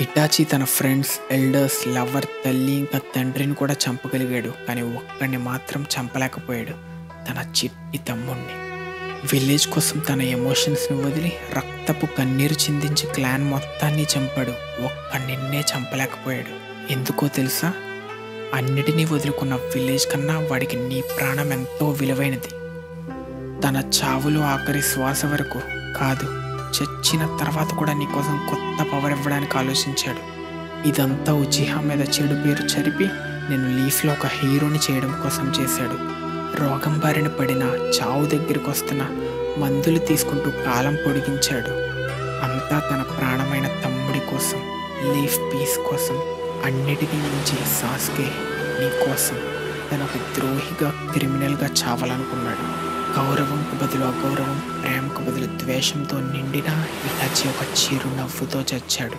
Hitachi తన friends, elders, lover, తల్లి ఇంకా తండ్రిని కూడా చంపగలిగాడు. కానీ ఒక్కడిని మాత్రం చంపలేకపోయాడు, తన చిట్టి తమ్ముణ్ణి. విలేజ్ కోసం తన ఎమోషన్స్ని వదిలి రక్తపు కన్నీరు చిందించి క్లాన్ మొత్తాన్ని చంపాడు. ఒక్కడిన్నే చంపలేకపోయాడు. ఎందుకో తెలుసా? అన్నిటినీ వదులుకున్న విలేజ్ కన్నా వాడికి నీ ప్రాణం ఎంతో విలువైనది. తన చావులో ఆఖరి శ్వాస వరకు కాదు, చచ్చిన తర్వాత కూడా నీకోసం కొత్త పవర్ ఇవ్వడానికి ఆలోచించాడు. ఇదంతా ఉచిహా మీద చెడు పేరు చరిపి నేను లీఫ్లో ఒక హీరోని చేయడం కోసం చేశాడు. రోగం బారిన పడిన, చావు దగ్గరికి వస్తున్న, మందులు తీసుకుంటూ కాలం పొడిగించాడు. అంతా తన ప్రాణమైన తమ్ముడి కోసం, లీఫ్ పీస్ కోసం. అన్నిటికీ మించి సాస్కే నీ కోసం తను ఒక ద్రోహిగా, క్రిమినల్గా చావాలనుకున్నాడు. గౌరవంకు బదులు అగౌరవం, ప్రేమకు బదులు ద్వేషంతో నిండిన ఇటాచీ ఒక చిరునవ్వుతో చచ్చాడు.